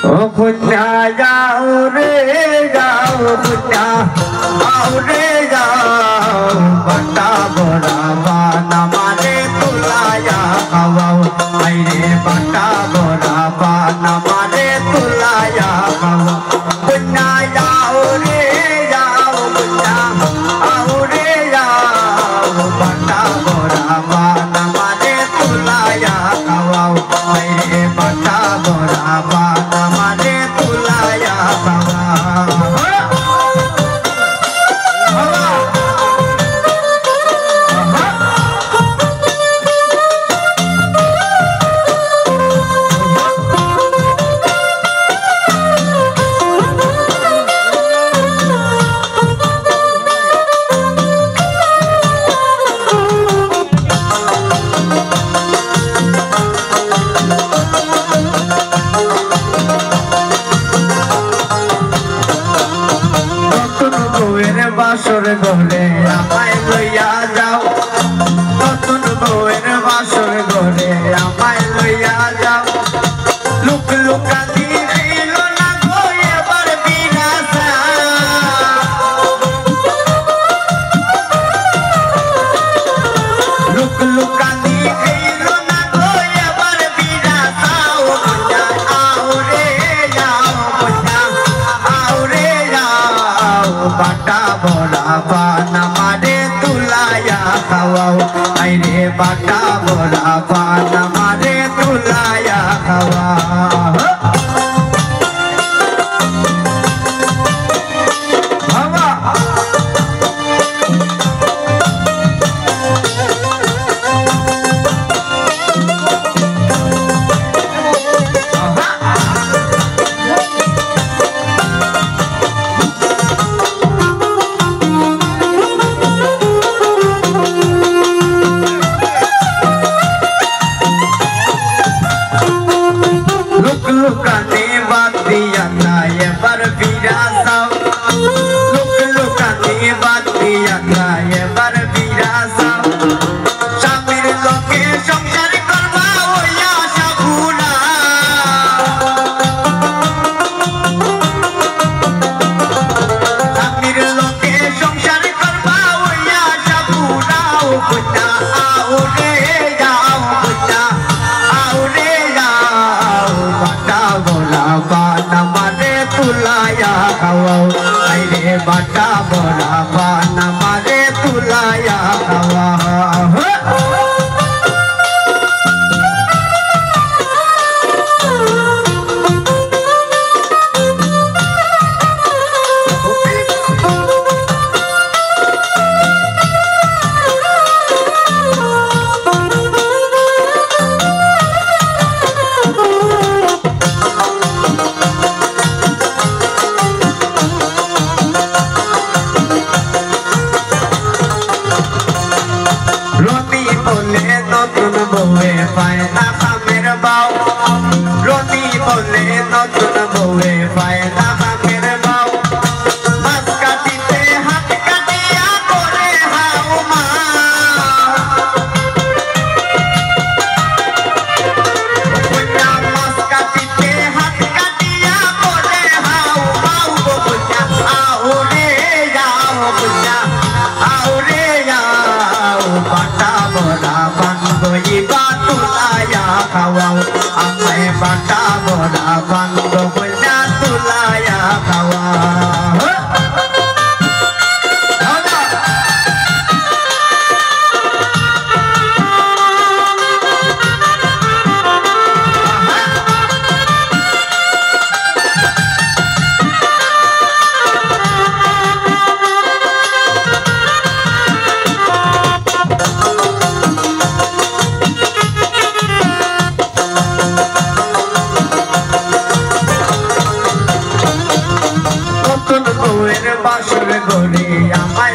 ओ पुन्या जाओ रे जाओ पुन्या आओ रे जाओ बड़ा बड़ा बाना मारे तुलाया खाओ आई रे बड़ा बड़ा बाना मारे तुलाया खाओ पुन्या जाओ रे जाओ पुन्या आओ रे जाओ बड़ा बड़ा बाना मारे तुलाया खाओ आई रे बड़ा बड़ा बाना मारे तुलाया खाओ বাসর ঘরে আমায় লইয়া যাও নতুন বউয়ের বাসর ঘরে আমায় লইয়া যাও লুক লুকাতি ছিল না গো এবার বিনাশা লুক লুকাতি ছিল না গো এবার বিনাশা ও বুঝা আও রে যাও বুঝা আও রে যাও বাটা বড়া পানা মারে তুলায়া খাওয়াও আই রে বাটা বড়া পানা মারে তুলায়া খাওয়াও लुकाने बात दिया था ये पर बीरा साव लुक लुकाने बात दिया था ये पर बीरा साव शामिर लोके संसार करवा हो या शाबुना शामिर लोके संसार करवा हो या शाबुना ओ बुझा आओ रे जाओ बुझा आओ रे जाओ बाटा बोला बाना मारे तुलाया खाओ आई रे बाटा बोला बाना मारे तुलाया खाओ নতুন বউয়ে পায় না কামের বাউ রতি বলে নতুন বউয়ে পায় না কামের বাউ মাছ কাটিতে হাত কাটিয়া করে হাউ মা মাছ কাটিতে হাত কাটিয়া করে হাউ মাউ বুঝা আও রে যাও বুঝা আও রে যাও বাটা বড়া तुलाया खाओ আমায় বাটা বড়া বাঙ্গ বইলা তুলায়া খাওয়াও বাসর ঘরে আমায়